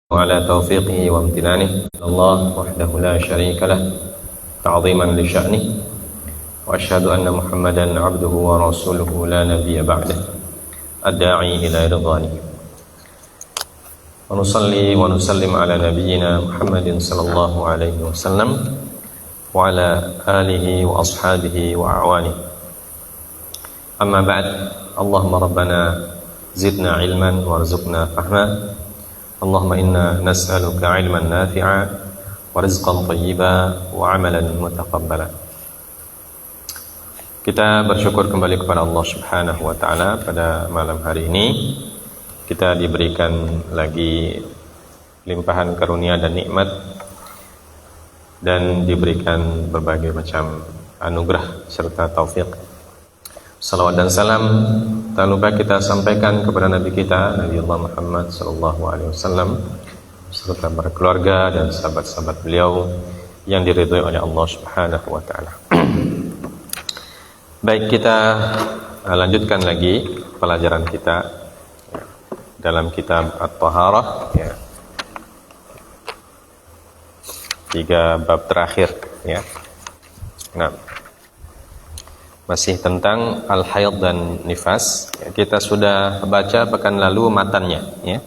وعلى توفيقه وامتنانه الله وحده لا شريك له تعظيما لشأنه وأشهد أن محمدا عبده ورسوله لا نبي بعده الداعي إلى رضوانه ونصلي ونسلم على نبينا محمد صلى الله عليه وسلم وعلى آله وأصحابه وأعوانه أما بعد اللهم ربنا زدنا علما وارزقنا فهما اللهم إنا نسألك علما نافعا ورزقا طيبا وعملا متقبلا. Kita bersyukur kembali kepada Allah Subhanahu wa taala pada malam hari ini. Kita diberikan lagi limpahan karunia dan nikmat dan diberikan berbagai macam anugerah serta taufik. Salawat dan salam tak lupa kita sampaikan kepada Nabi kita Nabi Allah Muhammad sallallahu alaihi wasallam serta para keluarga dan sahabat-sahabat beliau yang diridhai oleh Allah Subhanahu wa taala. Baik, kita lanjutkan lagi pelajaran kita dalam kitab At-Taharah ya. 3 bab terakhir ya. Nah, masih tentang al-haid dan nifas. Kita sudah baca pekan lalu matannya ya.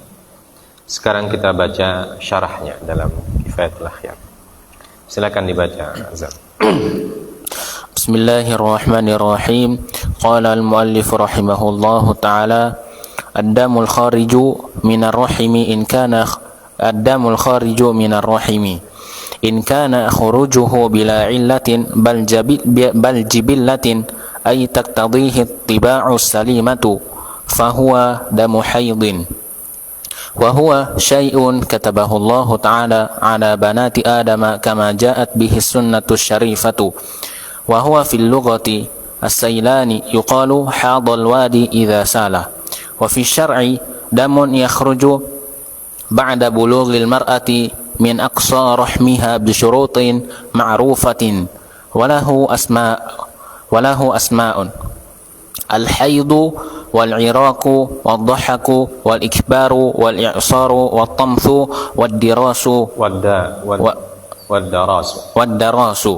Sekarang kita baca syarahnya dalam Kifayatul Akhyar. Silakan dibaca Azam. Bismillahirrahmanirrahim. Qala al-muallif rahimahullahu ta'ala ad-damul khariju minar rahimi in kana ad-damul khariju minar rahimi in kana khurujuhu bila illatin bal jibillatin ay taqtadihi tiba'u salimatu fahuwa damu haydin wa huwa syai'un katabahu Allah ta'ala ala banati adama kama ja'at bihi sunnatu syarifatu wa huwa fil lughati as-sailani yuqalu hadal wadi idha salah wa fi syar'i damun yakhruju ba'da bulughil mar'ati min aqsa rahmiha bi syurutin ma'rufatin walahu asma'un al-haidu wal-iraqu wal-dhahaku wal-ikbaru wal-i'saru wal-tamthu wad-dirasu wad-darasu.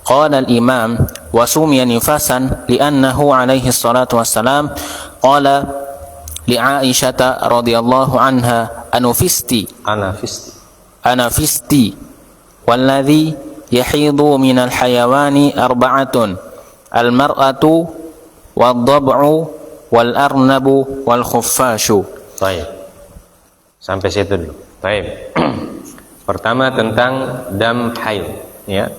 Qala al-imam wa sumiya nifasan li'annahu alaihi salatu wassalam qala li Aisyah radhiyallahu anha anafisti walladhi yahidu minal hayawani arba'atun al-mar'atu wad-dab'u wal-arnabu wal-khuffashu. Baik, sampai situ dulu. Baik. Pertama tentang dam haid ya.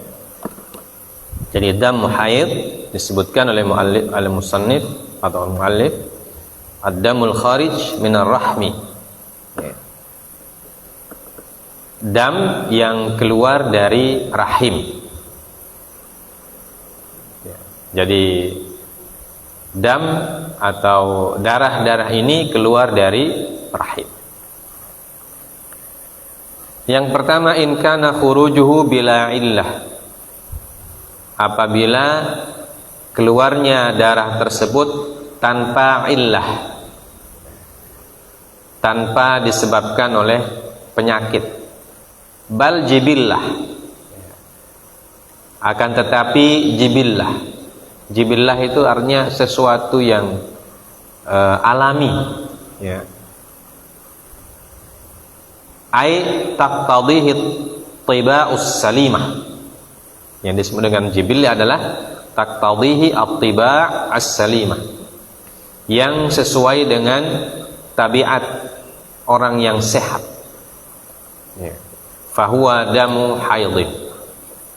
Jadi dam haid disebutkan oleh al-musannif atau al-muallif ad-damul kharij minar rahmi ya. Dam yang keluar dari rahim ya. Jadi dam atau darah-darah ini keluar dari rahim. Yang pertama in kana khurujuhu bila illah, apabila keluarnya darah tersebut tanpa illah, tanpa disebabkan oleh penyakit. Bal jibillah, akan tetapi jibillah. Jibillah itu artinya sesuatu yang alami ya. Ai taqtadihi tiba'us salimah. Yang disebut dengan jibillah adalah taqtadihi at-tiba' as-salimah, yang sesuai dengan tabiat orang yang sehat ya. Fahuwa damu haidin,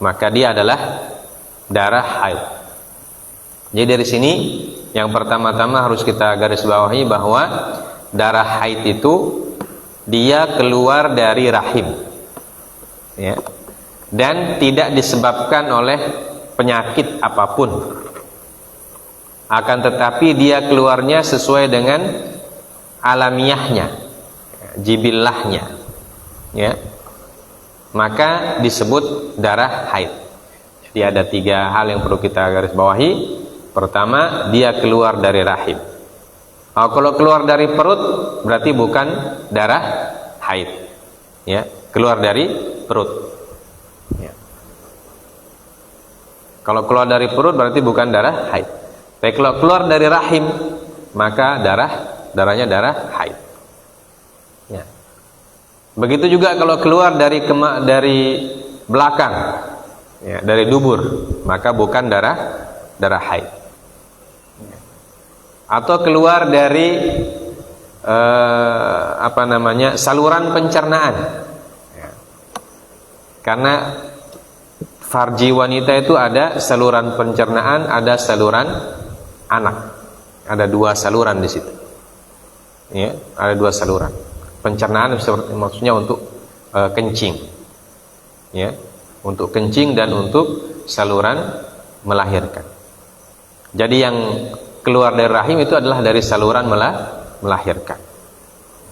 maka dia adalah darah haid. Jadi dari sini yang pertama-tama harus kita garis bawahi bahwa darah haid itu dia keluar dari rahim ya, dan tidak disebabkan oleh penyakit apapun, akan tetapi dia keluarnya sesuai dengan alamiahnya, jibillahnya ya, maka disebut darah haid. Jadi ada 3 hal yang perlu kita garis bawahi. Pertama, dia keluar dari rahim. Kalau keluar dari perut berarti bukan darah haid. ya, keluar dari perut. Ya. Kalau keluar dari perut berarti bukan darah haid. Tapi kalau keluar dari rahim, maka darahnya darah haid. Ya. Begitu juga kalau keluar dari belakang, ya, dari dubur, maka bukan darah haid. Ya. Atau keluar dari saluran pencernaan. Ya. Karena farji wanita itu ada saluran pencernaan, ada saluran anak. Ada 2 saluran di situ. Ya, ada 2 saluran. Pencernaan maksudnya untuk kencing. Ya, untuk kencing dan untuk saluran melahirkan. Jadi yang keluar dari rahim itu adalah dari saluran melahirkan.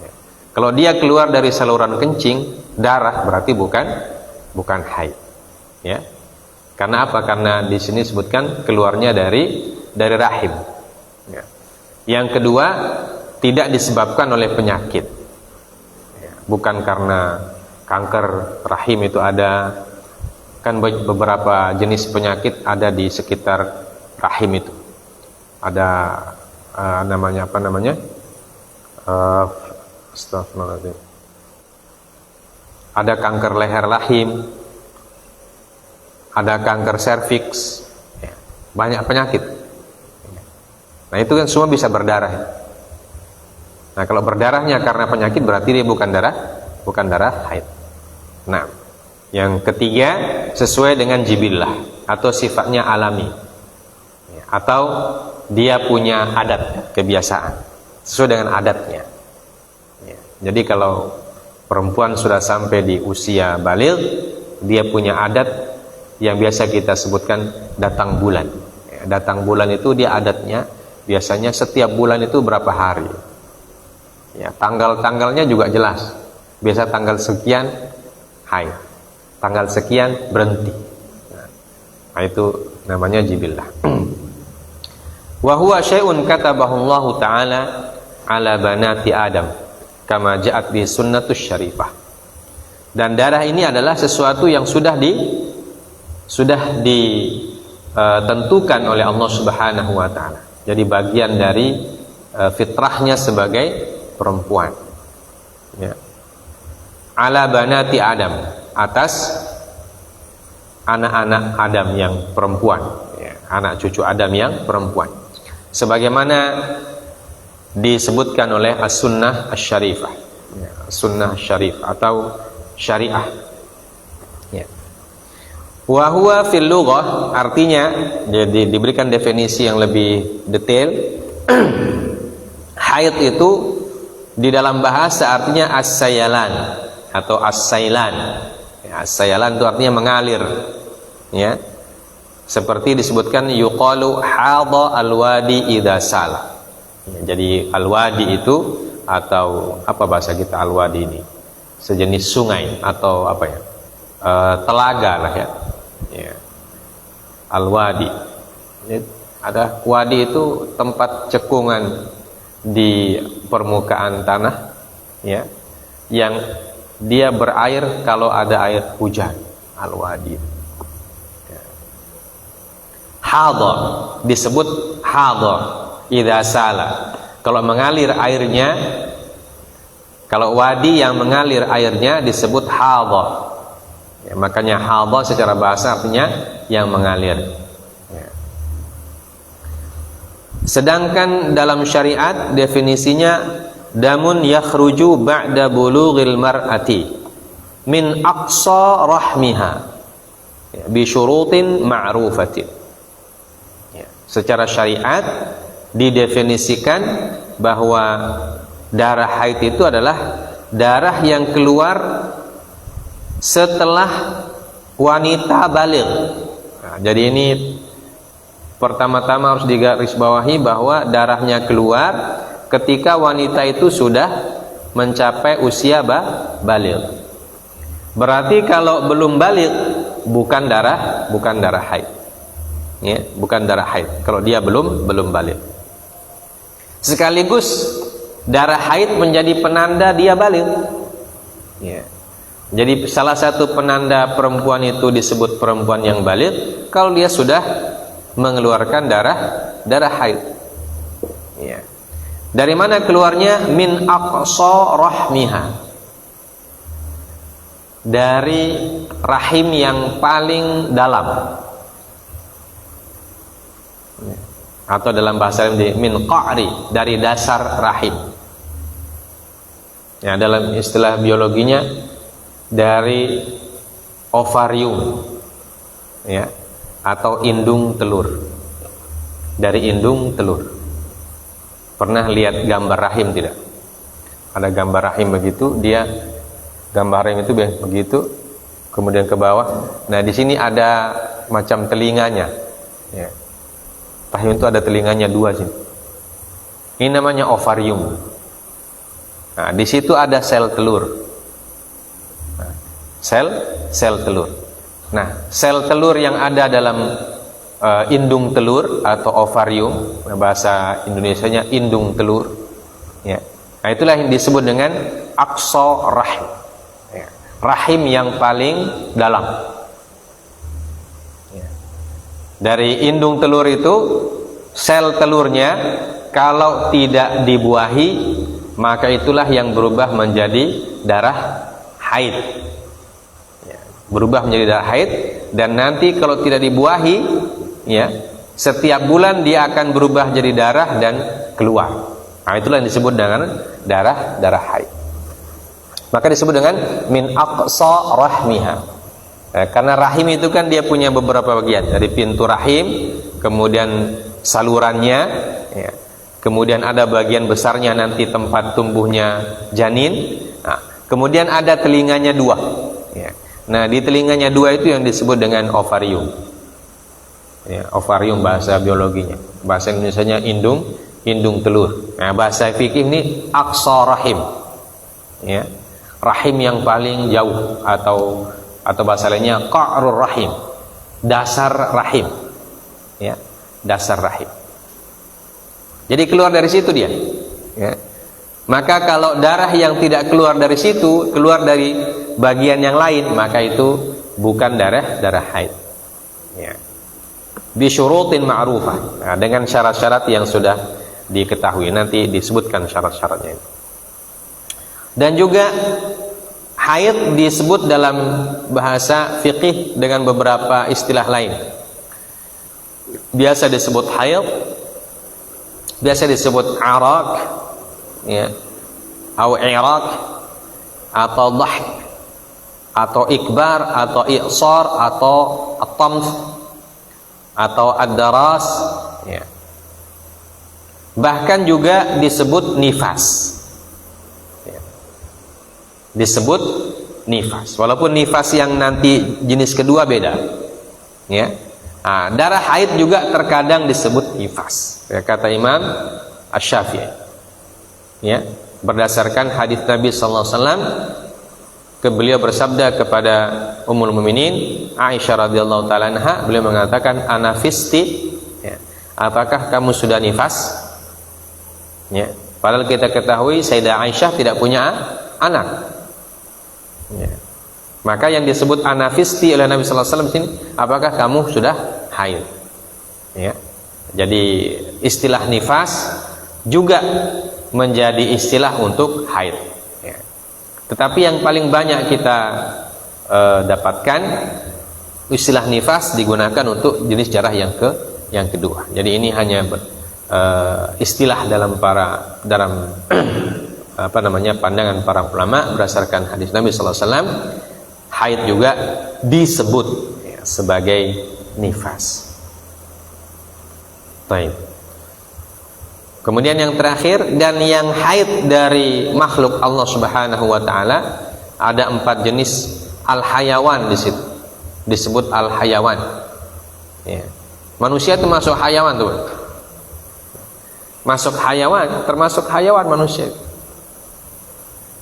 Ya. Kalau dia keluar dari saluran kencing, darah berarti bukan haid. Ya. Karena apa? Karena di sini disebutkan keluarnya dari rahim. Ya. Yang kedua, tidak disebabkan oleh penyakit. Ya. Bukan karena kanker rahim itu ada, kan beberapa jenis penyakit ada di sekitar rahim itu. Ada astagfirullahaladzim. Ada kanker leher rahim, ada kanker serviks, ya, banyak penyakit. Nah itu kan semua bisa berdarah. Nah kalau berdarahnya karena penyakit berarti dia bukan darah haid. Nah yang ketiga, sesuai dengan jibillah atau sifatnya alami, ya, atau dia punya adat kebiasaan sesuai dengan adatnya. Ya, jadi kalau perempuan sudah sampai di usia baligh, dia punya adat yang biasa kita sebutkan datang bulan. Ya, datang bulan itu dia adatnya biasanya setiap bulan itu berapa hari. Ya, tanggal-tanggalnya juga jelas. Biasa tanggal sekian haid, tanggal sekian berhenti. Nah, itu namanya jibillah. Wa huwa syai'un katabahu Allah Ta'ala ala banati Adam kama ja'at bi sunnatus syarifah. Dan darah ini adalah sesuatu yang sudah ditentukan oleh Allah Subhanahu wa taala. Jadi bagian dari fitrahnya sebagai perempuan. Ya. Ala banati Adam, atas anak-anak Adam yang perempuan, ya, anak cucu Adam yang perempuan. Sebagaimana disebutkan oleh as-sunnah asy-syarifah. Ya, sunnah syarif atau syariah. Ya. Wa huwa fil lughah, artinya jadi diberikan definisi yang lebih detail. Haid itu di dalam bahasa artinya as-sayalan atau as-sailan. Ya, as-sayalan itu artinya mengalir. Ya. Seperti disebutkan yuqalu hadha al-wadi idza sala. Ya, jadi al-wadi itu atau apa bahasa kita al-wadi ini? Sejenis sungai atau apa ya? Telaga lah ya. Ya. Al-wadi. Ada wadi itu tempat cekungan di permukaan tanah, ya, yang dia berair kalau ada air hujan. Al-wadi. Ya. Hadha disebut hadha idza sala. Kalau mengalir airnya, kalau wadi yang mengalir airnya disebut hadha. Ya, makanya hadha secara bahasa artinya yang mengalir. Ya. Sedangkan dalam syariat definisinya damun yakhruju ba'da bulughil mar'ati min aqsa rahmiha, ya, bi syurutin ma'rufatin. Ya. Secara syariat didefinisikan bahwa darah haid itu adalah darah yang keluar setelah wanita baligh. Nah, jadi ini pertama-tama harus digarisbawahi bahwa darahnya keluar ketika wanita itu sudah mencapai usia baligh. Berarti kalau belum baligh bukan darah haid. Ya, bukan darah haid kalau dia belum baligh. Sekaligus darah haid menjadi penanda dia baligh. Ya. Jadi salah satu penanda perempuan itu disebut perempuan yang baligh kalau dia sudah mengeluarkan darah haid. Ya. Dari mana keluarnya? Min aqsa rahmiha. Dari rahim yang paling dalam. Atau dalam bahasa lain min qa'ri, dari dasar rahim. Ya, dalam istilah biologinya dari ovarium, ya, atau indung telur. Dari indung telur. Pernah lihat gambar rahim tidak? Ada gambar rahim begitu, dia gambar rahim itu begitu, kemudian ke bawah. Nah, di sini ada macam telinganya. Ya. Rahim itu ada telinganya 2 sini. Ini namanya ovarium. Nah, di situ ada sel telur. Sel telur. Nah, sel telur yang ada dalam indung telur atau ovarium, bahasa Indonesianya indung telur, ya. Nah, itulah yang disebut dengan aqsa rahim, ya. Rahim yang paling dalam, ya. Dari indung telur itu sel telurnya kalau tidak dibuahi, maka itulah yang berubah menjadi darah haid. Berubah menjadi darah haid, dan nanti kalau tidak dibuahi, ya, setiap bulan dia akan berubah jadi darah dan keluar. Nah, itulah yang disebut dengan darah haid. Maka disebut dengan min aqsa rahmiha. Karena rahim itu kan dia punya beberapa bagian, dari pintu rahim, kemudian salurannya, ya, kemudian ada bagian besarnya nanti tempat tumbuhnya janin. Nah, kemudian ada telinganya 2. Ya. Nah, di telinganya 2 itu yang disebut dengan ovarium. Ya, ovarium bahasa biologinya. Bahasa Indonesianya indung telur. Nah, bahasa fikih ini aqsa rahim. Ya. Rahim yang paling jauh, atau bahasa lainnya qa'rur rahim. Dasar rahim. Ya, dasar rahim. Jadi keluar dari situ dia. Ya. Maka kalau darah yang tidak keluar dari situ, keluar dari bagian yang lain, maka itu bukan darah haid. Ya. Bi syurutin ma'rufah. Nah, dengan syarat-syarat yang sudah diketahui, nanti disebutkan syarat-syaratnya. Dan juga haid disebut dalam bahasa fikih dengan beberapa istilah lain. Biasa disebut haid, biasa disebut arak, ya, atau irak, atau dhahk, atau ikbar, atau i'sar, atau at-tamth, atau ad-daras, ya. Bahkan juga disebut nifas, ya. Disebut nifas, walaupun nifas yang nanti jenis kedua beda, ya. Nah, darah haid juga terkadang disebut nifas, ya, kata Imam Asy-Syafi'i, ya, berdasarkan hadis Nabi sallallahu alaihi wasallam, beliau bersabda kepada Ummul Mukminin Aisyah radhiyallahu taala anha, beliau mengatakan anafisti, ya, apakah kamu sudah nifas? Ya, padahal kita ketahui Sayyidah Aisyah tidak punya anak. Ya. Maka yang disebut anafisti oleh Nabi sallallahu alaihi wasallam sini, apakah kamu sudah haid? Ya. Jadi istilah nifas juga menjadi istilah untuk haid, ya. Tetapi yang paling banyak kita dapatkan, istilah nifas digunakan untuk jenis darah yang kedua. Jadi ini hanya istilah dalam pandangan para ulama berdasarkan hadis Nabi sallallahu alaihi wasallam. Haid juga disebut, ya, sebagai nifas. Baik. Kemudian yang terakhir, dan yang haid dari makhluk Allah Subhanahu wa taala ada 4 jenis al-hayawan di situ. Disebut al-hayawan. Ya. Manusia termasuk hayawan tuh. Masuk hayawan, termasuk hayawan manusia.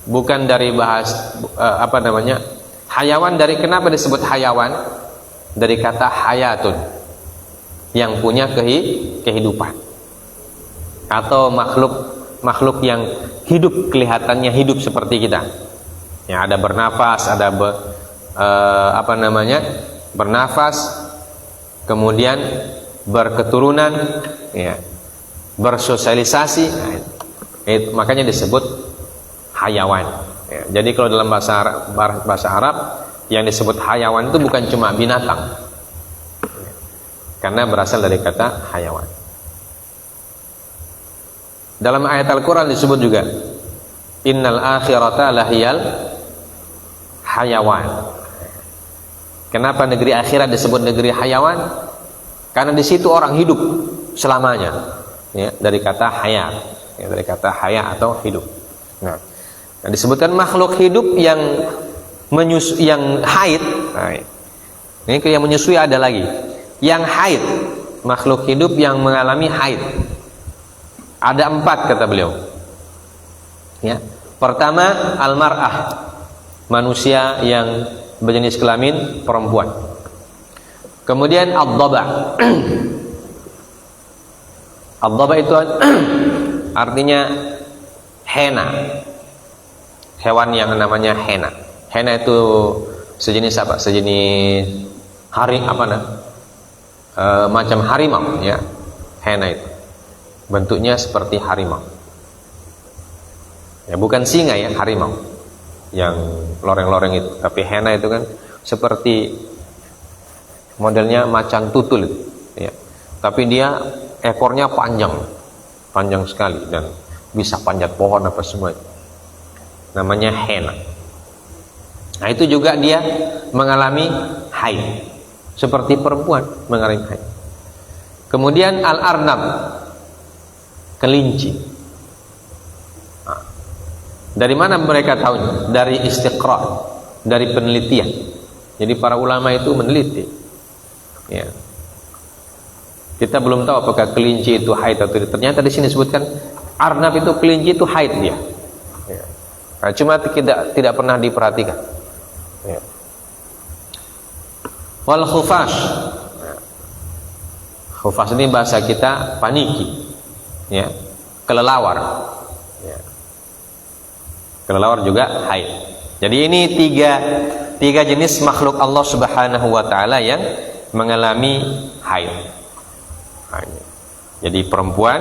Bukan dari hayawan dari, kenapa disebut hayawan? Dari kata hayatun, yang punya kehidupan. Atau makhluk yang hidup, kelihatannya hidup seperti kita. Ya, ada bernafas, ada bernafas, kemudian berketurunan, ya, bersosialisasi. Nah, itu makanya disebut hayawan. Ya, jadi kalau dalam bahasa Arab yang disebut hayawan itu bukan cuma binatang, karena berasal dari kata hayawan. Dalam ayat Al-Quran disebut juga innal akhirata lahiyal hayawan. Kenapa negeri akhirat disebut negeri hayawan? Karena di situ orang hidup selamanya, ya, dari kata hayat, ya, dari kata hayat atau hidup. Nah, disebutkan makhluk hidup yang haid. Nah, ini yang menyusui ada lagi. Yang haid, makhluk hidup yang mengalami haid. Ada 4 kata beliau. Ya. Pertama, al-mar'ah, manusia yang berjenis kelamin perempuan. Kemudian ad-dhaba. Ad-dhaba itu artinya hena. Hewan yang namanya hena. Hena itu sejenis apa? Sejenis macam harimau, ya. Hena itu bentuknya seperti harimau. Ya, bukan singa, ya, harimau yang loreng-loreng itu. Tapi hena itu kan seperti modelnya macan tutul itu, ya. Tapi dia ekornya panjang sekali dan bisa panjat pohon apa semua. Namanya hena. Nah, itu juga dia mengalami haid seperti perempuan mengalami haid. Kemudian al-arnab, kelinci. Nah, dari mana mereka tahunya? Dari istiqra', dari penelitian. Jadi para ulama itu meneliti. Ya. Kita belum tahu apakah kelinci itu haid atau tidak. Ternyata di sini disebutkan arnab itu kelinci itu haid dia. Ya. Nah, cuma tidak pernah diperhatikan. Ya. Wal khufash. Nah, khufash ini bahasa kita paniki. Ya, kelelawar. Ya. Kelelawar juga haid. Jadi ini tiga jenis makhluk Allah Subhanahu wa taala yang mengalami haid. Jadi perempuan,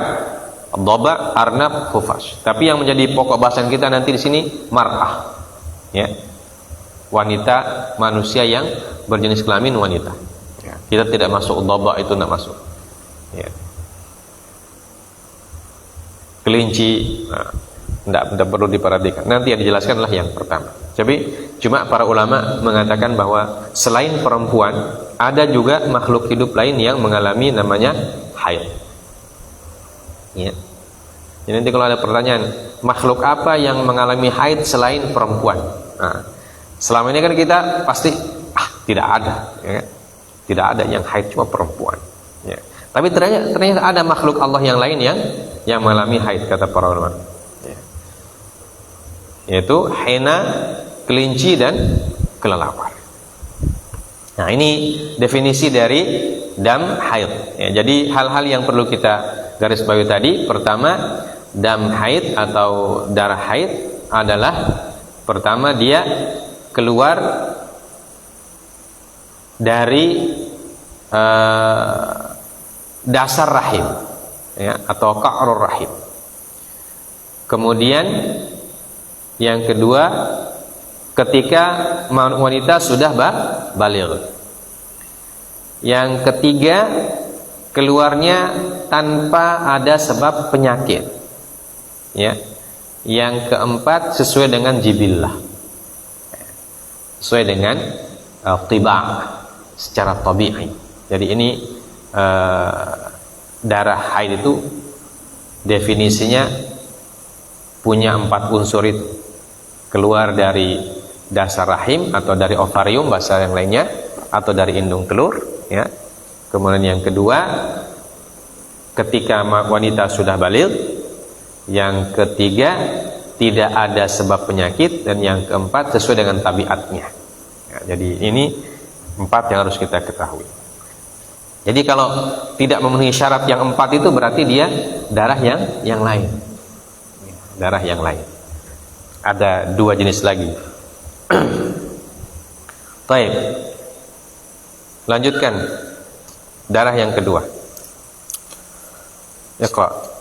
dhaba, arnab, khufash. Tapi yang menjadi pokok bahasan kita nanti di sini mar'ah. Ya. Wanita, manusia yang berjenis kelamin wanita. Ya. Kita tidak masuk dhaba, itu tidak masuk. Ya. Kelinci, tidak perlu diperhatikan. Nanti yang dijelaskanlah yang pertama. Jadi cuma para ulama mengatakan bahwa selain perempuan ada juga makhluk hidup lain yang mengalami namanya haid. Ya. Jadi nanti kalau ada pertanyaan, makhluk apa yang mengalami haid selain perempuan? Nah, selama ini kan kita pasti tidak ada, ya. Tidak ada yang haid, cuma perempuan. Ya. Tapi ternyata ada makhluk Allah yang lain yang mengalami haid, kata para ulama. Ya. Yaitu hena, kelinci dan kelelawar. Nah, ini definisi dari dam haid. Ya, jadi hal-hal yang perlu kita garis bawahi tadi, pertama, dam haid atau darah haid adalah pertama dia keluar dari dasar rahim, ya, atau ka'rur rahim. Kemudian yang kedua, ketika wanita sudah baligh. Yang ketiga, keluarnya tanpa ada sebab penyakit. Ya. Yang keempat, sesuai dengan jibillah. Sesuai dengan tiba', secara tabi'i. Jadi ini darah haid itu definisinya punya 4 unsur itu. Keluar dari dasar rahim atau dari ovarium bahasa yang lainnya, atau dari indung telur, ya. Kemudian yang kedua, ketika wanita sudah baligh. Yang ketiga, tidak ada sebab penyakit, dan yang keempat sesuai dengan tabiatnya. Ya, jadi ini 4 yang harus kita ketahui. Jadi kalau tidak memenuhi syarat yang 4 itu berarti dia darah yang lain. Darah yang lain. Ada 2 jenis lagi. Baik. Lanjutkan. Darah yang kedua. Iqra.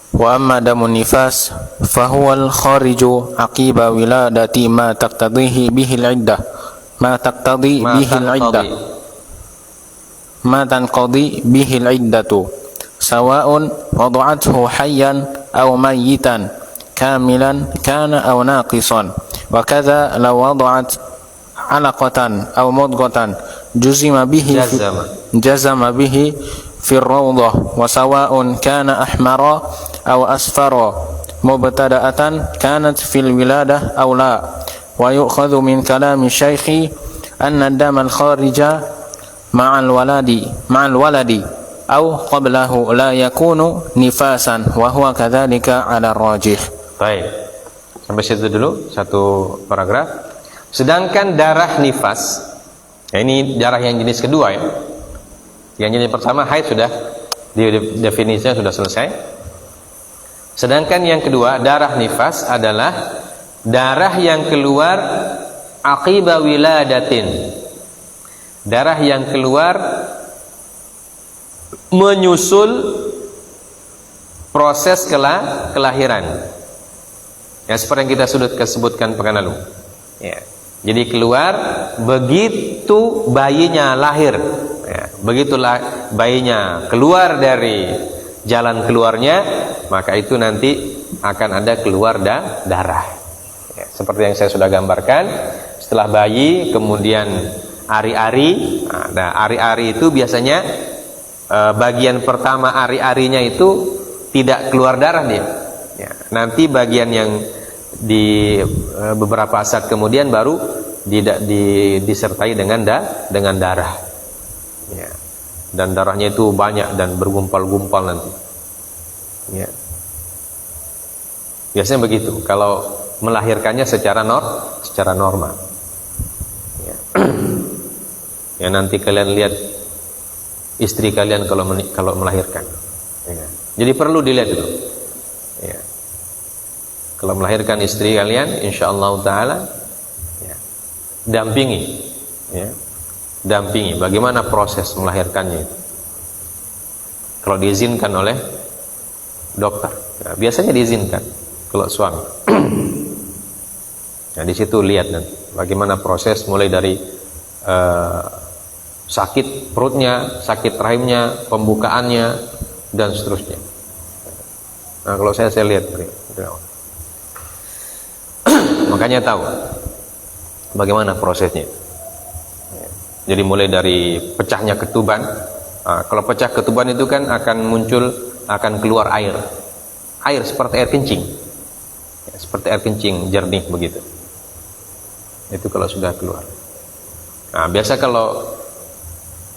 وأما دم النفاس فهو الخارج عقب ولادة ما تقتضيه به العدة ما تنقضي به العدة سواء وضعته حيا أو ميتا كاملا كان أو ناقصا وكذا لو وضعت علقة أو مضغة جزم به في الروضة وسواء كان أحمر أو أصفر مبتدأة كانت في الولادة أو لا ويؤخذ من كلام الشيخ أن الدم الخارج مع الولد أو قبله لا يكون نفاسا وهو كذلك على الراجح. Baik. Sampai situ dulu satu paragraf. Sedangkan darah nifas, ya ini darah yang jenis kedua ya. Yang jenis pertama haid sudah definisinya sudah selesai. Sedangkan yang kedua darah nifas adalah darah yang keluar aqiba wiladatin. Darah yang keluar menyusul proses kelahiran. Ya seperti yang kita sudah sebutkan pekan lalu. Ya. Jadi keluar begitu bayinya lahir. Ya, begitulah bayinya keluar dari jalan keluarnya, maka itu nanti akan ada keluar darah. Ya, seperti yang saya sudah gambarkan, setelah bayi kemudian ari-ari. Nah, ari-ari itu biasanya bagian pertama ari-arinya itu tidak keluar darah dia. Ya, nanti bagian yang di beberapa saat kemudian baru disertai dengan darah. Ya. Dan darahnya itu banyak dan bergumpal-gumpal nanti. Ya. Biasanya begitu. Kalau melahirkannya secara normal. Ya. Ya nanti kalian lihat istri kalian kalau melahirkan. Ya. Jadi perlu dilihat itu. Ya. Kalau melahirkan istri kalian, insyaallah taala, ya, dampingi. Ya. Dampingi bagaimana proses melahirkannya itu. Kalau diizinkan oleh dokter, nah, biasanya diizinkan kalau suami. Nah di situ lihat nanti bagaimana proses mulai dari sakit perutnya, sakit rahimnya, pembukaannya dan seterusnya. Nah kalau saya lihat, makanya tahu bagaimana prosesnya. Jadi mulai dari pecahnya ketuban. Nah, kalau pecah ketuban itu kan akan keluar air seperti air kencing, ya, seperti air kencing jernih begitu. Itu kalau sudah keluar. Nah, biasa kalau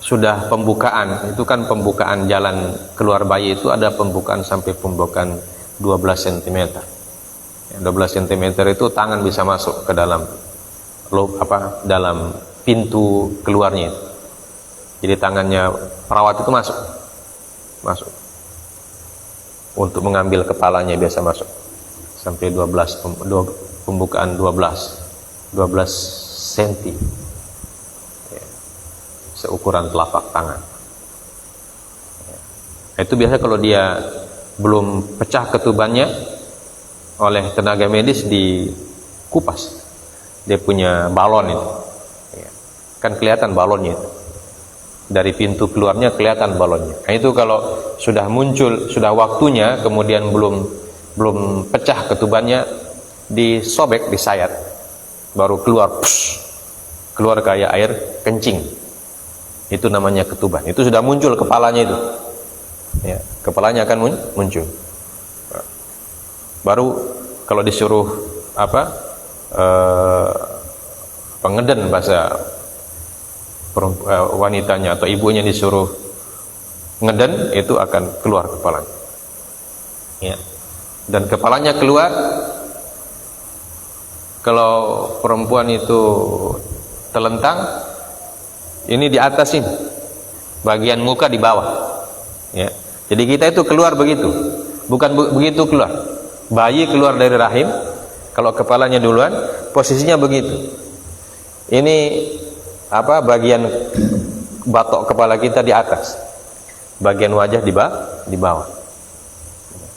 sudah pembukaan, itu kan pembukaan jalan keluar bayi itu ada pembukaan sampai pembukaan 12 cm. Ya, 12 cm itu tangan bisa masuk ke dalam dalam pintu keluarnya. Jadi tangannya perawat itu masuk untuk mengambil kepalanya, biasa masuk sampai 12 pembukaan 12 cm ya, seukuran telapak tangan ya. Itu biasa kalau dia belum pecah ketubannya, oleh tenaga medis dikupas, dia punya balon itu ya. Kan kelihatan balonnya itu dari pintu keluarnya, kelihatan balonnya. Nah, itu kalau sudah muncul, sudah waktunya, kemudian belum pecah ketubannya, disobek, disayat, baru keluar kayak air kencing. Itu namanya ketuban. Itu sudah muncul kepalanya itu. Ya, kepalanya akan muncul. Baru kalau disuruh pengeden bahasa wanitanya atau ibunya disuruh ngeden, itu akan keluar kepalanya ya. Dan kepalanya keluar kalau perempuan itu telentang, ini di atas ini, bagian muka di bawah ya. Jadi kita itu keluar begitu, bukan begitu keluar. Bayi keluar dari rahim, kalau kepalanya duluan posisinya begitu. Ini apa, bagian batok kepala kita di atas, bagian wajah di bawah.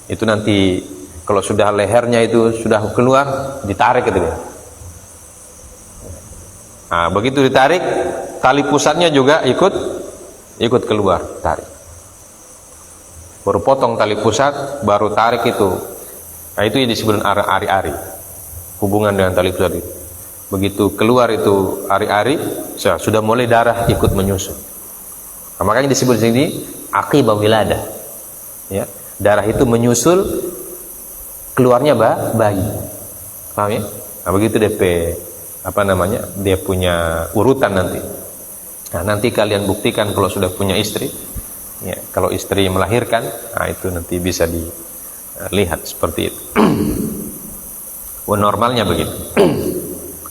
Itu nanti kalau sudah lehernya itu sudah keluar, ditarik gitu ya. Nah, begitu ditarik, tali pusatnya juga ikut keluar, tarik. Baru potong tali pusat, baru tarik itu. Nah, itu yang disebut ari-ari. Hubungan dengan tali pusat itu. Begitu keluar itu ari-ari, sudah mulai darah ikut menyusul. Nah, makanya disebut sini aqibah wiladah. Ya, darah itu menyusul keluarnya bayi. Paham ya? Nah, begitu DP dia punya urutan nanti. Nah, nanti kalian buktikan kalau sudah punya istri. Ya, kalau istri melahirkan, nah itu nanti bisa dilihat seperti itu. Normalnya begitu.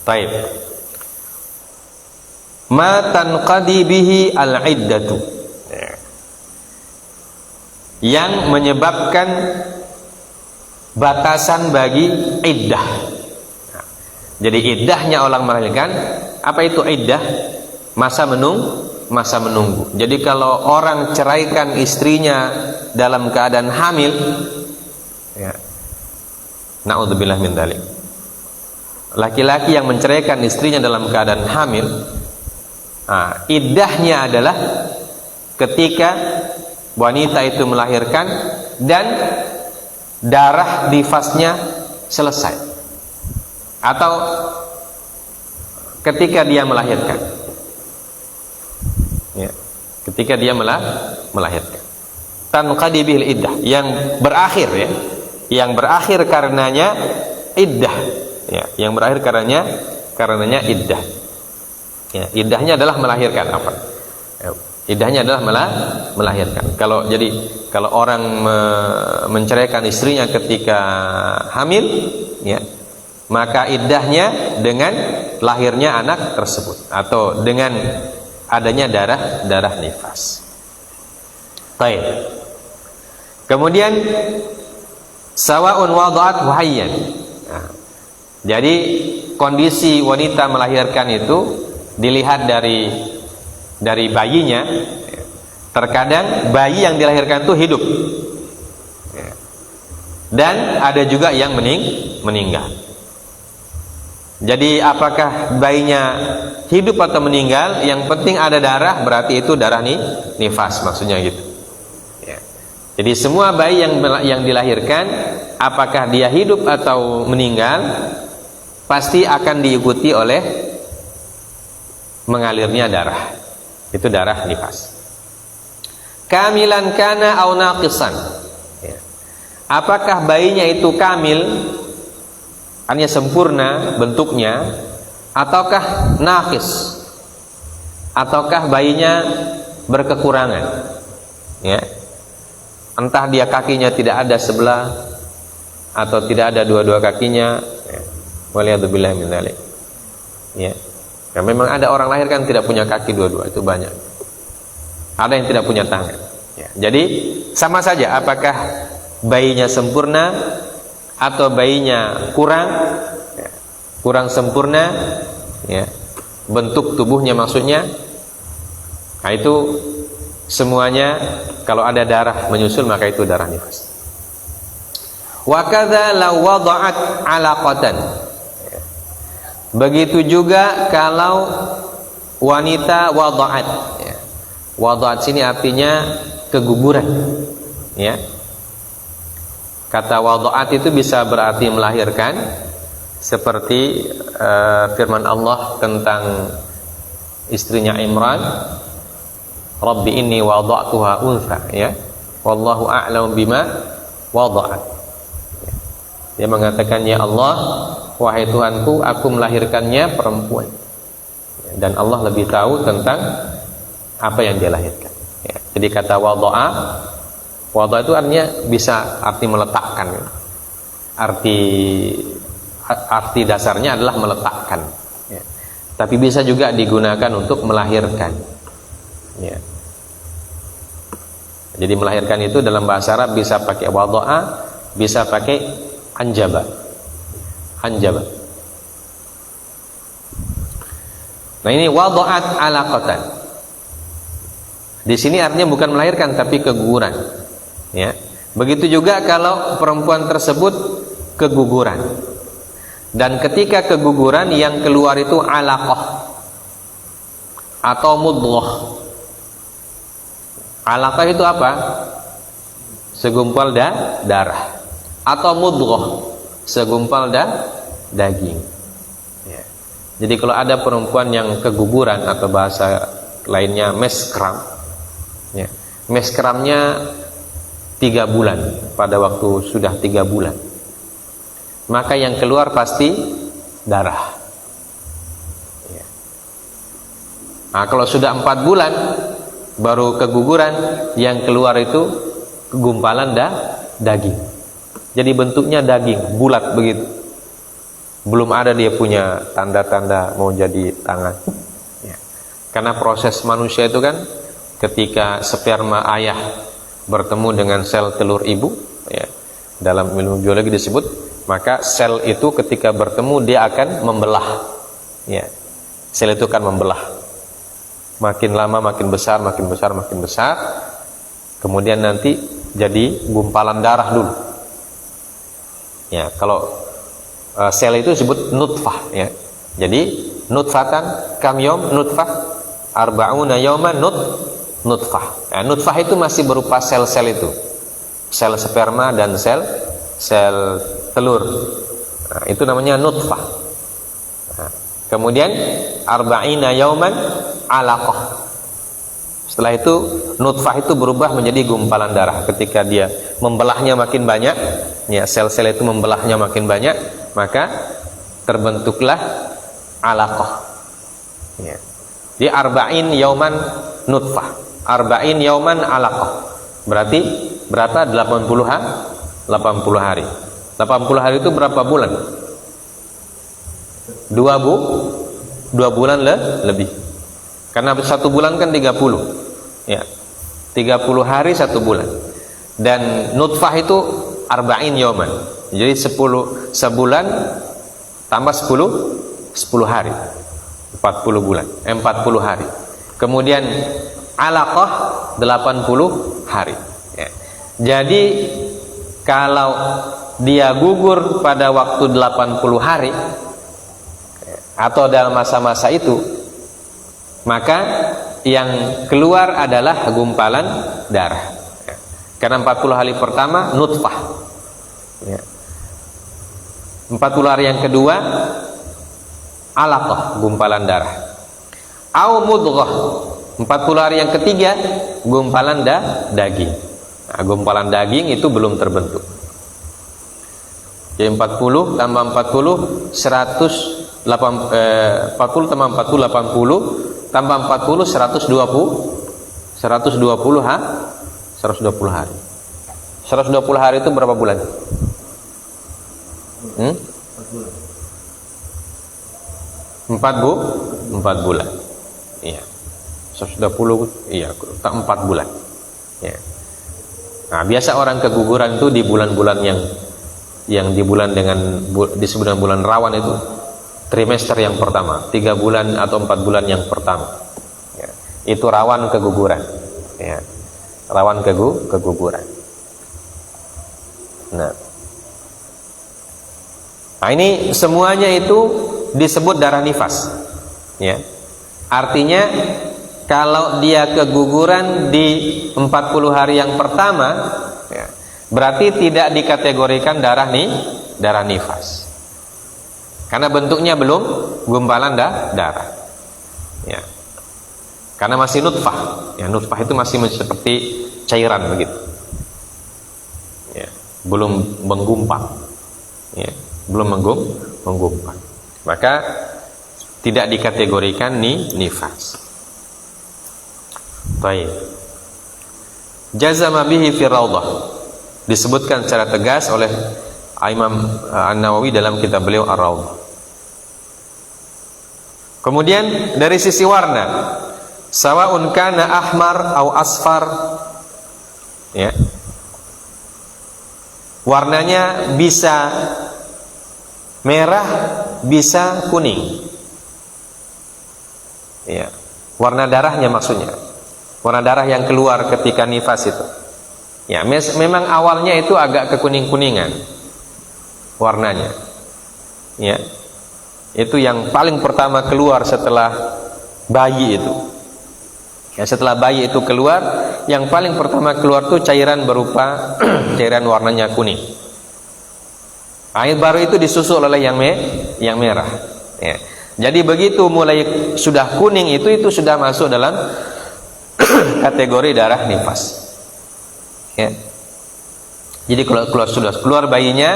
Baik. Ma tanqadi bihi al-iddatu. Yang menyebabkan batasan bagi iddah. Jadi iddahnya orang melahirkan, apa itu iddah? Masa menunggu. Jadi kalau orang ceraikan istrinya dalam keadaan hamil, ya, na'udzubillah min dzalik. Laki-laki yang menceraikan istrinya dalam keadaan hamil, nah, iddahnya adalah ketika wanita itu melahirkan dan darah nifasnya selesai, atau ketika dia melahirkan. Ya, ketika dia melahirkan. Tanqadi bihil iddah, yang berakhir ya, yang berakhir karenanya iddah. Ya, yang berakhir karenanya iddah. Ya, iddahnya adalah melahirkan apa? Ya, iddahnya adalah melahirkan. Kalau orang menceraikan istrinya ketika hamil, ya, maka iddahnya dengan lahirnya anak tersebut atau dengan adanya darah nifas. Baik. Kemudian sawaun wada'at wahayyan. Nah, jadi kondisi wanita melahirkan itu dilihat dari bayinya. Terkadang bayi yang dilahirkan itu hidup, dan ada juga yang meninggal. Jadi apakah bayinya hidup atau meninggal, yang penting ada darah, berarti itu darah nifas, maksudnya gitu. Ya. Jadi semua bayi yang dilahirkan, apakah dia hidup atau meninggal, pasti akan diikuti oleh mengalirnya darah. Itu darah nifas. Kamilan kana au naqisan. Ya. Apakah bayinya itu kamil, hanya sempurna bentuknya, ataukah naqis, ataukah bayinya berkekurangan, ya, entah dia kakinya tidak ada sebelah atau tidak ada dua-dua kakinya, waliyadzubillah min dzalik, ya. Ya, memang ada orang lahir kan tidak punya kaki dua-dua, itu banyak. Ada yang tidak punya tangan, ya. Jadi sama saja apakah bayinya sempurna atau bayinya kurang sempurna, ya, bentuk tubuhnya maksudnya. Nah, itu semuanya kalau ada darah menyusul maka itu darah nifas. Wa kadza law wada'at 'alaqatan. Begitu juga kalau wanita wada'at, ya. Wada'at sini artinya keguguran, ya. Kata wada'at itu bisa berarti melahirkan, seperti firman Allah tentang istrinya Imran, Rabbi inni wada'tuha untha, ya, wallahu a'lam bima wada'at. Dia mengatakan, ya Allah, wahai Tuhanku, aku melahirkannya perempuan, dan Allah lebih tahu tentang apa yang dia lahirkan, ya. Jadi kata wada'a itu artinya bisa arti meletakkan. Arti dasarnya adalah meletakkan, ya. Tapi bisa juga digunakan untuk melahirkan, ya. Jadi melahirkan itu dalam bahasa Arab bisa pakai wada'a, bisa pakai anjaba. Nah ini wada'at alaqatan. Di sini artinya bukan melahirkan tapi keguguran. Ya. Begitu juga kalau perempuan tersebut keguguran. Dan ketika keguguran yang keluar itu alaqah atau mudghah. Alaqah itu apa? Segumpal darah. Atau mudghah, segumpal daging. Ya. Jadi kalau ada perempuan yang keguguran atau bahasa lainnya meskram, ya. Meskramnya 3 bulan, pada waktu sudah 3 bulan, maka yang keluar pasti darah. Ya. Nah, kalau sudah 4 bulan baru keguguran, yang keluar itu gumpalan daging. Jadi bentuknya daging, bulat begitu. Belum ada dia punya tanda-tanda mau jadi tangan. Ya. Karena proses manusia itu kan ketika sperma ayah bertemu dengan sel telur ibu, ya, dalam ilmu biologi disebut, maka sel itu ketika bertemu dia akan membelah. Ya. Sel itu akan membelah. Makin lama makin besar, makin besar, makin besar. Kemudian nanti jadi gumpalan darah dulu. Ya, kalau sel itu disebut nutfah, ya. Jadi nutfatan kam yom, nutfah arba'una yawman nutfah. Ya, nutfah itu masih berupa sel-sel itu. Sel sperma dan sel telur. Nah, itu namanya nutfah. Nah, kemudian arba'ina yawman alaqah. Setelah itu nutfah itu berubah menjadi gumpalan darah. Ketika dia membelahnya makin banyak, ya, sel-sel itu membelahnya makin banyak, maka terbentuklah alaqah. Ya. Di arba'in yauman nutfah, arba'in yauman alaqah. Berarti berapa? 80 hari. 80 hari itu berapa bulan? 2 bulan lebih. Karena 1 bulan kan 30. Ya. 30 hari 1 bulan. Dan nutfah itu arba'in yauman. Jadi 10 tambah 10 hari. 40 bulan. 40 hari. Kemudian alaqah 80 hari. Ya. Jadi kalau dia gugur pada waktu 80 hari atau dalam masa-masa itu, maka yang keluar adalah gumpalan darah. Karena 40 hari pertama nutfah. 40 hari yang kedua alaqah, gumpalan darah. Au mudghah. 40 hari yang ketiga gumpalan daging. Nah, gumpalan daging itu belum terbentuk. Jadi 40 tambah 40 40 tambah 40 80 tambah 40 120 hari. 120 hari itu berapa bulan? 4 bulan. Iya. 120 iya, 4 bulan. Ya. Nah, biasa orang keguguran itu di bulan-bulan yang di bulan dengan disebut dengan bulan rawan itu trimester yang pertama, 3 bulan atau 4 bulan yang pertama, ya, itu rawan keguguran, ya, rawan keguguran. Nah, ini semuanya itu disebut darah nifas, ya. Artinya kalau dia keguguran di 40 hari yang pertama, ya, berarti tidak dikategorikan darah nifas. Karena bentuknya belum gumpalan darah. Ya. Karena masih nutfah. Ya, nutfah itu masih seperti cairan begitu. Ya, belum menggumpal. Ya, belum menggumpal. Maka tidak dikategorikan nifas. Baik. Jazama bihi fi raudhah. Disebutkan secara tegas oleh Imam An-Nawawi dalam kitab beliau Ar-Raudhah. Kemudian dari sisi warna, sawaun kana ahmar au asfar, ya. Warnanya bisa merah, bisa kuning. Ya. Warna darahnya maksudnya. Warna darah yang keluar ketika nifas itu. Ya, memang awalnya itu agak kekuning-kuningan warnanya. Ya. Itu yang paling pertama keluar setelah bayi itu. Ya, setelah bayi itu keluar, yang paling pertama keluar tuh cairan berupa cairan warnanya kuning. Air baru itu disusul oleh yang merah. Ya. Jadi begitu mulai sudah kuning itu sudah masuk dalam kategori darah nifas. Ya. Jadi kalau sudah keluar bayinya,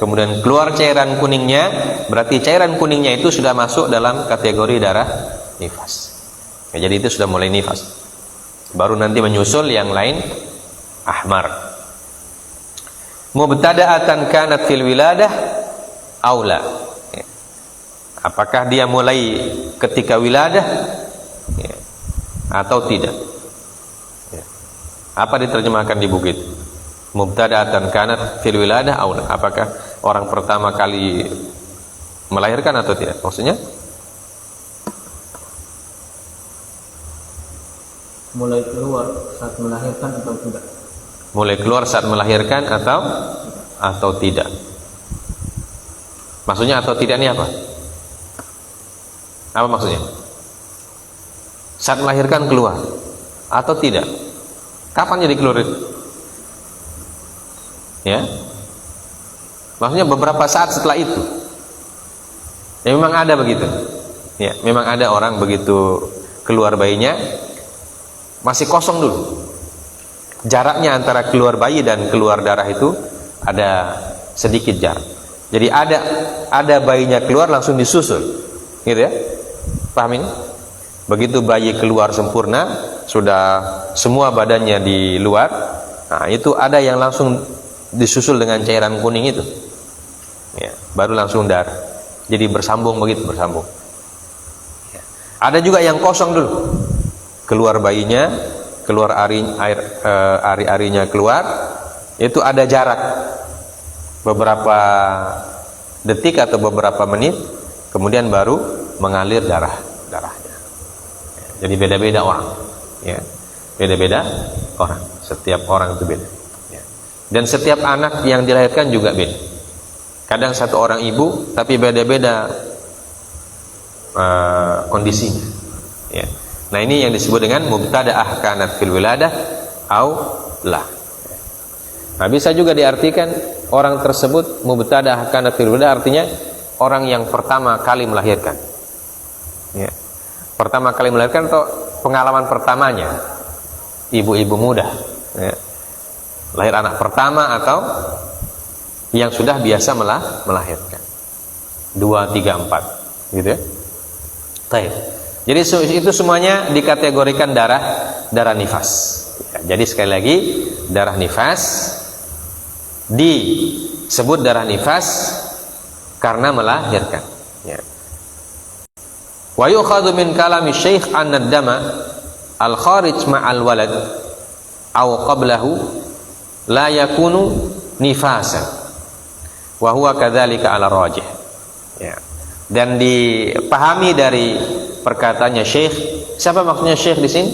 kemudian keluar cairan kuningnya, berarti cairan kuningnya itu sudah masuk dalam kategori darah nifas. Ya, jadi itu sudah mulai nifas. Baru nanti menyusul yang lain ahmar. Mubtada'atan kanat fil wiladah aula. Ya. Apakah dia mulai ketika wiladah, ya, atau tidak? Ya. Apa diterjemahkan di buku itu? Mubtada'atan kanat fil wiladah aula. Apakah orang pertama kali melahirkan atau tidak? Maksudnya? Mulai keluar saat melahirkan atau tidak? Mulai keluar saat melahirkan atau tidak? Maksudnya atau tidak ini apa? Apa maksudnya? Saat melahirkan keluar atau tidak? Kapan jadi keluar itu? Ya, maksudnya beberapa saat setelah itu. Ya, memang ada begitu. Ya, memang ada orang begitu keluar bayinya masih kosong dulu. Jaraknya antara keluar bayi dan keluar darah itu ada sedikit jarak. Jadi ada bayinya keluar langsung disusul, gitu ya? Paham ini? Begitu bayi keluar sempurna, sudah semua badannya di luar, nah itu ada yang langsung disusul dengan cairan kuning itu, ya, baru langsung darah. Jadi bersambung begitu, bersambung. Ya. Ada juga yang kosong dulu. Keluar bayinya, keluar ari-arinya keluar, itu ada jarak beberapa detik atau beberapa menit, kemudian baru mengalir darahnya. Jadi beda-beda orang, ya, beda-beda orang. Setiap orang itu beda. Ya. Dan setiap anak yang dilahirkan juga beda. Kadang satu orang ibu, tapi beda-beda kondisinya. Ya. Nah ini yang disebut dengan mubtada'ah kanat fil wiladah au la. Nah bisa juga diartikan orang tersebut mubtada'ah kanat fil wiladah, artinya orang yang pertama kali melahirkan. Ya. Pertama kali melahirkan atau pengalaman pertamanya ibu-ibu muda, ya. Lahir anak pertama atau yang sudah biasa melahirkan 2, 3, 4 gitu ya. Baik. Jadi itu semuanya dikategorikan darah nifas. Ya, jadi sekali lagi darah nifas disebut darah nifas karena melahirkan. Ya. Wa yukhadhu min kalami syekh anna ad-dama al-kharij ma'al walad aw qablahu la yakunu nifasan wa huwa kadzalika ala rajih. Ya. Dan dipahami dari perkataannya Syekh. Siapa maksudnya Syekh di sini?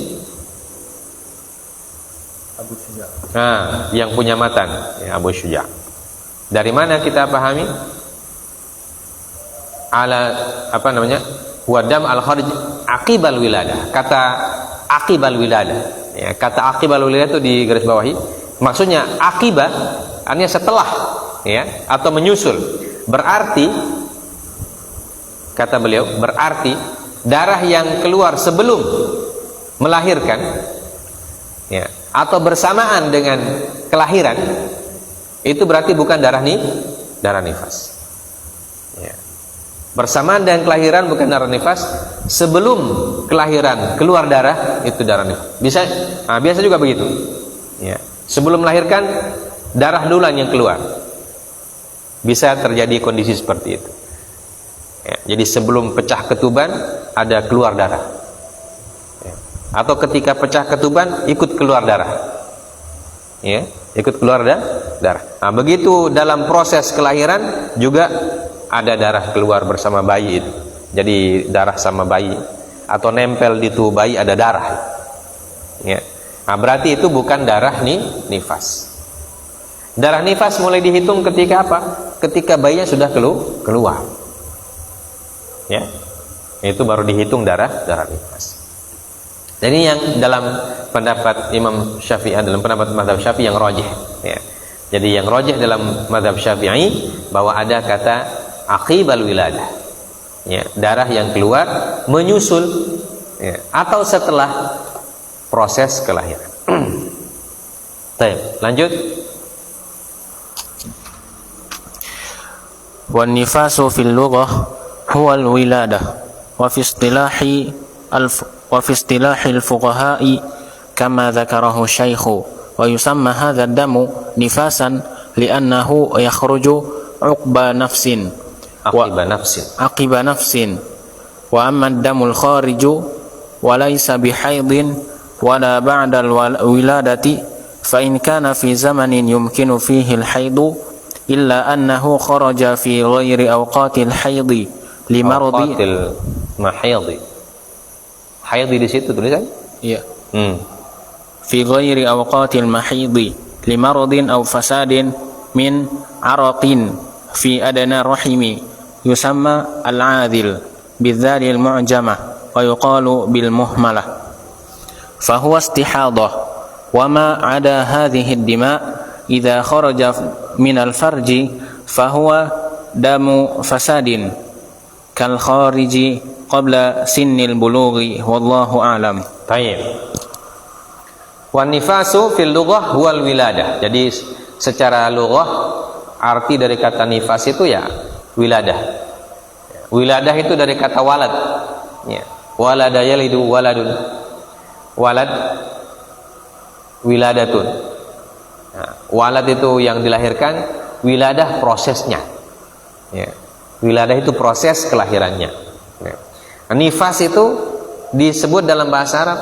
Abu Syuja. Nah, yang punya matan, ya, Abu Syuja. Dari mana kita pahami? Wadam al-kharij aqibal wiladah. Kata aqibal wiladah. Ya, kata aqibal wiladah itu di garis bawahi. Maksudnya aqibah artinya setelah, ya, atau menyusul. Berarti kata beliau, berarti darah yang keluar sebelum melahirkan, ya, atau bersamaan dengan kelahiran, itu berarti bukan darah nifas. Ya. Bersamaan dengan kelahiran bukan darah nifas. Sebelum kelahiran keluar darah itu darah nifas. Biasa juga begitu. Ya. Sebelum melahirkan darah duluan yang keluar. Bisa terjadi kondisi seperti itu. Ya, jadi sebelum pecah ketuban ada keluar darah, ya. Atau ketika pecah ketuban ikut keluar darah, ya, ikut keluar darah. Nah begitu dalam proses kelahiran juga ada darah keluar bersama bayi itu. Jadi darah sama bayi atau nempel di tubuh bayi ada darah. Ya. Nah, berarti itu bukan darah nifas. Darah nifas mulai dihitung ketika apa? Ketika bayinya sudah keluar. Ya. Itu baru dihitung darah nifas. Jadi yang dalam pendapat Imam Syafi'i, dalam pendapat mazhab Syafi'i yang rajih, ya. Jadi yang rajih dalam mazhab Syafi'i bahwa ada kata aqibal wiladah. Ya, darah yang keluar menyusul, ya, atau setelah proses kelahiran. Baik, lanjut. Wan nifasu fil lughah huwa al wiladah wa fi istilahi al fuqaha'i kama dzakarahu syaikhu wa yusamma hadha ad-damu nifasan li'annahu yakhruju uqba nafsin aqiba nafsin wa amma ad-damul khariju wa laysa bihaidin wala ba'da al-wiladati fa in kana fi zamanin yumkinu fihi al-haidu illa annahu kharaja fi ghairi awqatil haidi limardi mahidi. Haidi di situ tulisan? Iya. Fi ghairi awqatil mahidi limardin aw fasadin min araqin fi adna rahimi yusamma al-adil bidzali al-mu'jamah wa yuqalu bil muhmalah fa huwa istihadah wa ma 'ada hadhihi ad-dima' idza kharaja min al-farji fa huwa damu fasadin kal khariji qabla sinnil bulughi wallahu a'lam. Baik. Wan nifasu fil lughah huwal wiladah. Jadi secara lughah arti dari kata nifas itu ya wiladah. Wiladah itu dari kata walad. Ya. Walada yalidu waladun. Walad wiladatun. Nah, walad itu yang dilahirkan, wiladah prosesnya. Ya. Wiladah itu proses kelahirannya. Ya. Nifas itu disebut dalam bahasa Arab.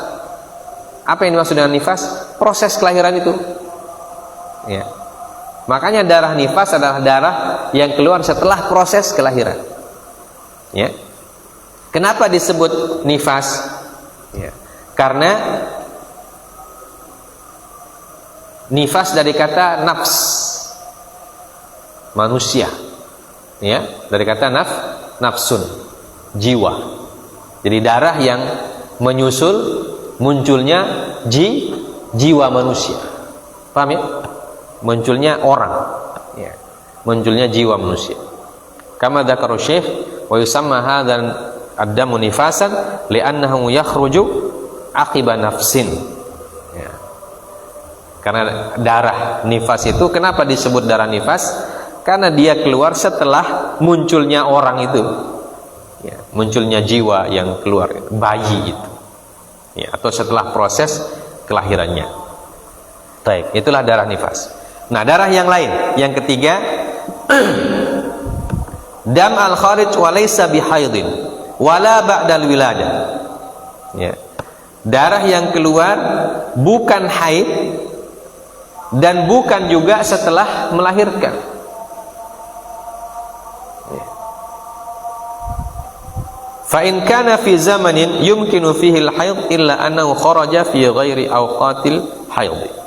Apa yang dimaksud dengan nifas? Proses kelahiran itu. Ya. Makanya darah nifas adalah darah yang keluar setelah proses kelahiran. Ya. Kenapa disebut nifas? Ya. Karena nifas dari kata nafs, manusia, ya, dari kata nafsun, jiwa. Jadi darah yang menyusul munculnya jiwa manusia. Paham ya? Munculnya orang, ya, munculnya jiwa manusia. Kama dzakara Syekh wa yusamma hadzal ad-damu nifasan li'annahu yakhruju aqiba nafsin. Ya. Karena darah nifas itu, kenapa disebut darah nifas? Karena dia keluar setelah munculnya orang itu, ya, munculnya jiwa yang keluar, bayi itu, ya, atau setelah proses kelahirannya. Baik, itulah darah nifas. Nah, darah yang lain, yang ketiga, dam al-kharij wa laysa bihaidin wala ba'dal wiladah. Ya. Darah yang keluar bukan haid dan bukan juga setelah melahirkan. Fa in kana fi zamanin yumkinu fihi al-haid illa annahu kharaja fi ghairi awqatil haid.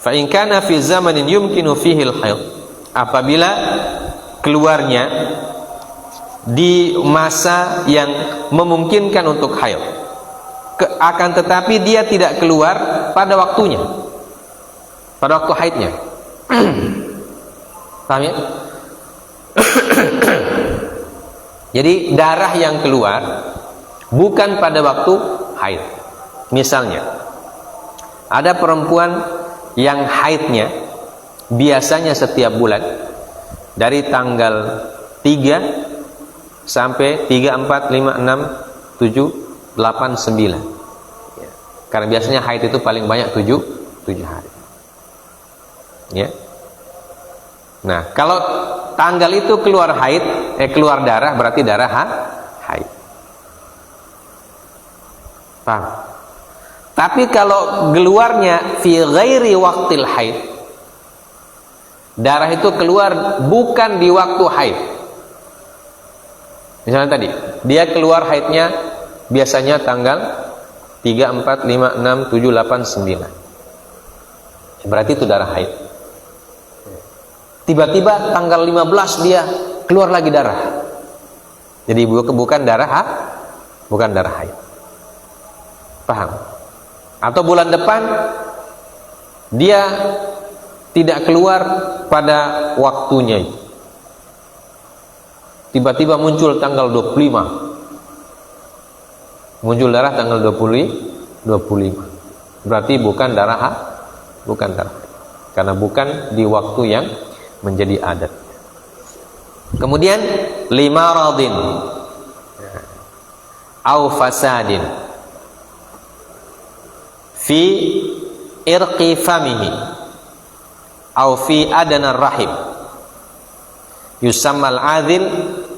Fa in kana fi zamanin yumkinu fihi al-haid, apabila keluarnya di masa yang memungkinkan untuk haid, akan tetapi dia tidak keluar pada waktunya, pada waktu haidnya. Paham ya? Jadi darah yang keluar bukan pada waktu haid. Misalnya ada perempuan yang haidnya biasanya setiap bulan dari tanggal 3 sampai 3, 4, 5, 6, 7, 8, 9, ya. Karena biasanya haid itu paling banyak 7 hari, ya. Nah, kalau tanggal itu keluar haid, keluar darah, berarti darah haid. Paham? Tapi kalau keluarnya fi ghairi waqtil haid, Darah itu keluar bukan di waktu haid. Misalnya tadi, dia keluar haidnya biasanya tanggal 3, 4, 5, 6, 7, 8, 9. Berarti itu darah haid. Tiba-tiba tanggal 15 dia keluar lagi darah. Jadi bukan darah haid. Paham? Atau bulan depan dia tidak keluar pada waktunya. Tiba-tiba muncul tanggal 25. Muncul darah tanggal 25. Berarti bukan darah. Karena bukan di waktu yang menjadi adat. Kemudian limaradin au fasadin fi irqi famihi au fi adana rahim yusammal adil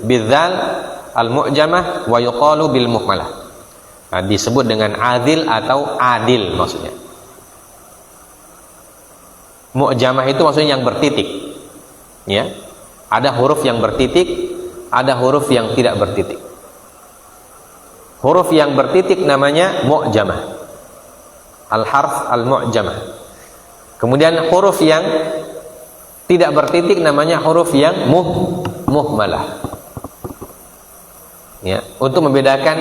bidzal al-mu'jamah wa yuqalu bil muhmalah. Nah, disebut dengan adil atau adil maksudnya. Mu'jamah itu maksudnya yang bertitik. Ya. Ada huruf yang bertitik, ada huruf yang tidak bertitik. Huruf yang bertitik namanya mu'jamah. Al-harf al-mu'jamah. Kemudian huruf yang tidak bertitik namanya huruf yang muhmalah. Ya, untuk membedakan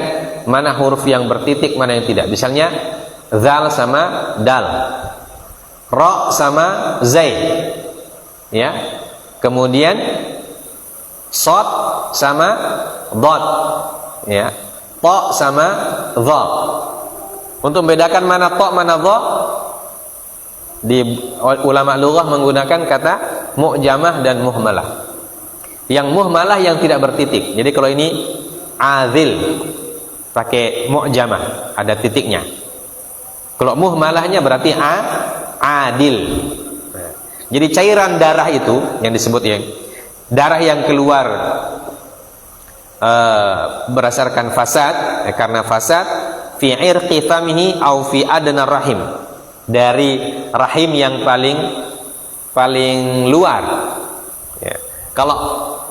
mana huruf yang bertitik, mana yang tidak. Misalnya zal sama dal, ra sama zai. Ya. Kemudian shad sama dhad. Ya. Ta sama dha. Untuk membedakan mana ta mana dha, di ulama lughah menggunakan kata mu'jamah dan muhmalah. Yang muhmalah yang tidak bertitik. Jadi kalau ini azil pakai mu'jamah, ada titiknya. Kalau muhmalahnya berarti adil. Jadi cairan darah itu yang disebut darah yang keluar berdasarkan fasad, karena fasad fi irqi famihi au fi adna rahim, dari rahim yang paling luar. Ya. Kalau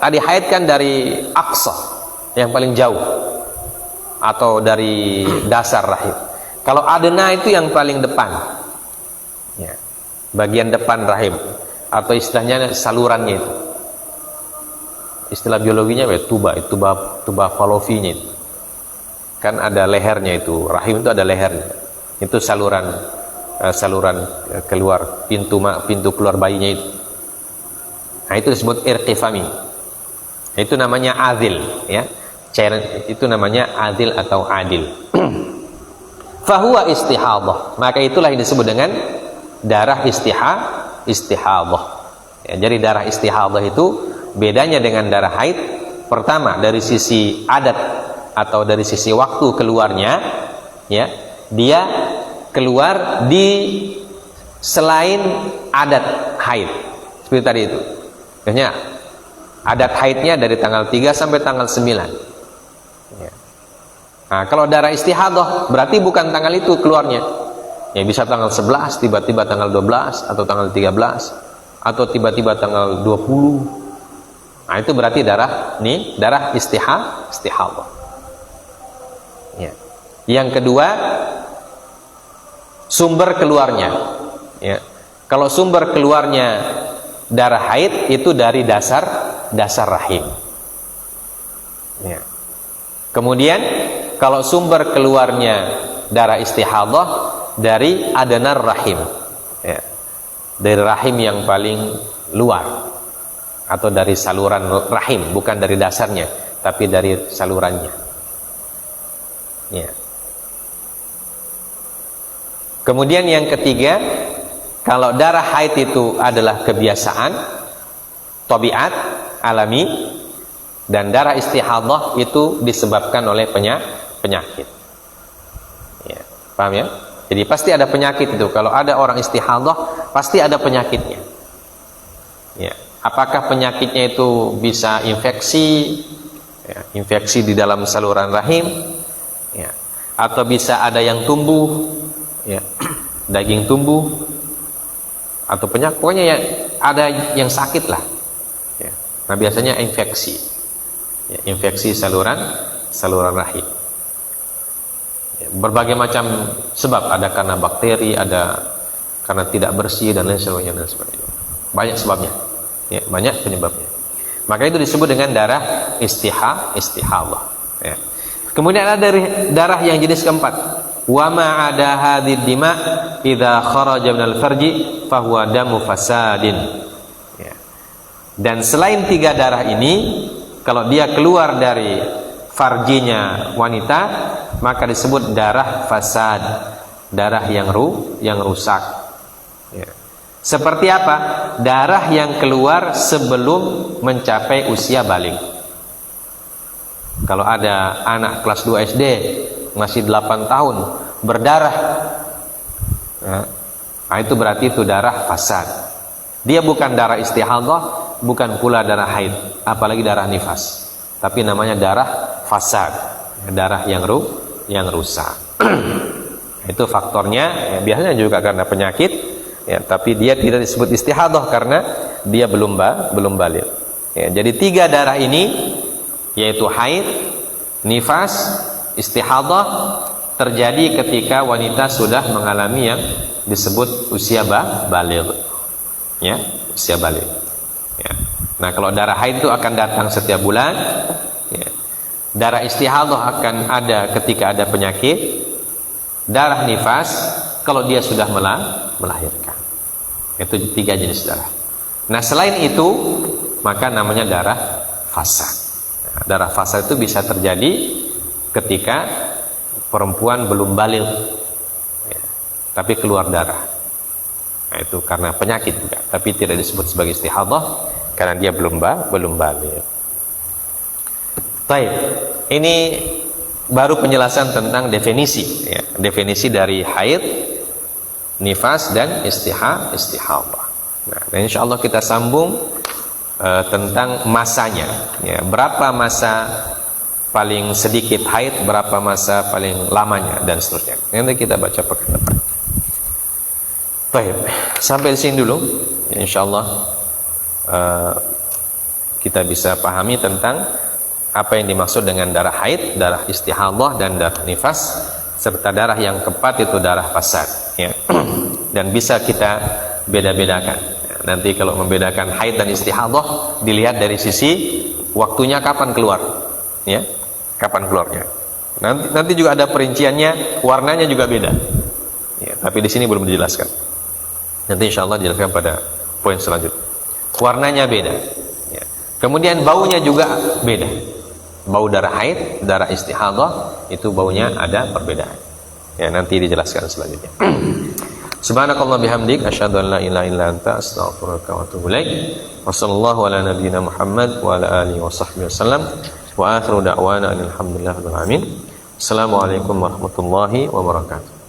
tadi haid kan dari aqsa, yang paling jauh, atau dari dasar rahim. Kalau adna itu yang paling depan. Ya. Bagian depan rahim, atau istilahnya salurannya itu. Istilah biologinya tuba fallopinya itu. Kan ada lehernya itu, rahim itu ada lehernya. Itu saluran keluar pintu keluar bayinya itu. Nah, itu disebut irqifami. Itu namanya adil, ya. Cairan itu namanya adil atau adil. Fahuwa istihadah. Maka itulah yang disebut dengan darah istihadah. Ya, jadi darah istihadah itu bedanya dengan darah haid. Pertama, dari sisi adat atau dari sisi waktu keluarnya, ya, dia keluar di selain adat haid. Seperti tadi itu. Maksudnya adat haidnya dari tanggal 3 sampai tanggal 9. Ya. Nah, kalau darah istihadah berarti bukan tanggal itu keluarnya. Ya, bisa tanggal 11, tiba-tiba tanggal 12, atau tanggal 13, atau tiba-tiba tanggal 20. Nah, itu berarti darah istihadah. Ya. Yang kedua, sumber keluarnya. Ya. Kalau sumber keluarnya darah haid itu dari dasar rahim. Ya. Kemudian kalau sumber keluarnya darah istihadah dari adnar rahim, ya, dari rahim yang paling luar, atau dari saluran rahim, bukan dari dasarnya, tapi dari salurannya. Ya. Kemudian yang ketiga, kalau darah haid itu adalah kebiasaan, tabiat, alami, dan darah istihadah itu disebabkan oleh penyakit. Ya, paham ya? Jadi pasti ada penyakit itu. Kalau ada orang istihadah, pasti ada penyakitnya. Ya. Apakah penyakitnya itu bisa infeksi, ya, infeksi di dalam saluran rahim, ya, atau bisa ada yang tumbuh, ya, daging tumbuh, atau penyakit. Pokoknya ya, ada yang sakit lah. Ya. Nah biasanya infeksi, ya, infeksi saluran rahim. Ya, berbagai macam sebab, ada karena bakteri, ada karena tidak bersih dan lain sebagainya. Banyak sebabnya, ya, banyak penyebabnya. Maka itu disebut dengan darah istihadah. Ya. Kemudian ada dari darah yang jenis keempat. Wa ma ada hadid dima idza kharaja minal farji fahuwa damu fasadin. Ya. Dan selain 3 darah ini, kalau dia keluar dari farjinya wanita, maka disebut darah fasad, darah yang rusak. Ya. Seperti apa? Darah yang keluar sebelum mencapai usia balik. Kalau ada anak kelas 2 SD masih 8 tahun berdarah, nah itu berarti itu darah fasad. Dia bukan darah istihadah, bukan pula darah haid, apalagi darah nifas, tapi namanya darah fasad, darah yang rusak. Itu faktornya, ya, biasanya juga karena penyakit, ya, tapi dia tidak disebut istihadah karena dia belum balik. Ya, jadi 3 darah ini, yaitu haid, nifas, istihadah, terjadi ketika wanita sudah mengalami yang disebut usia baligh. Ya, usia baligh. Ya. Nah, kalau darah haid itu akan datang setiap bulan. Ya. Darah istihadah akan ada ketika ada penyakit. Darah nifas kalau dia sudah melahirkan. Itu 3 jenis darah. Nah, selain itu, maka namanya darah fasad. Nah, darah fasad itu bisa terjadi ketika perempuan belum balik, ya, tapi keluar darah. Nah, itu karena penyakit juga, tapi tidak disebut sebagai istihadah karena dia belum balik. Baik, ini baru penjelasan tentang definisi, ya, definisi dari haid, nifas dan istihadah. Nah, insya Allah kita sambung tentang masanya, ya, berapa masa paling sedikit haid, berapa masa paling lamanya, dan seterusnya. Nanti kita baca pekan depan. Baik, sampai di sini dulu. Insyaallah kita bisa pahami tentang apa yang dimaksud dengan darah haid, darah istihadah, dan darah nifas, serta darah yang keempat itu darah fasad. Ya. Dan bisa kita beda-bedakan. Nanti kalau membedakan haid dan istihadah dilihat dari sisi waktunya kapan keluar, ya, kapan keluarnya. Nanti juga ada perinciannya, warnanya juga beda. Ya, tapi di sini belum dijelaskan. Nanti insya Allah dijelaskan pada poin selanjutnya. Warnanya beda. Ya. Kemudian baunya juga beda. Bau darah haid, darah istihadah itu baunya ada perbedaan. Ya, nanti dijelaskan selanjutnya. Subhanakallah bihamdik asyhadu an la ilaha illa anta astaghfiruka wa atubu ilaik. Wassallallahu ala nabiyyina Muhammad wa ala alihi washabbihi wasallam. Wa akhiru da'wana alhamdulillahirabbil alamin. Assalamualaikum warahmatullahi wabarakatuh.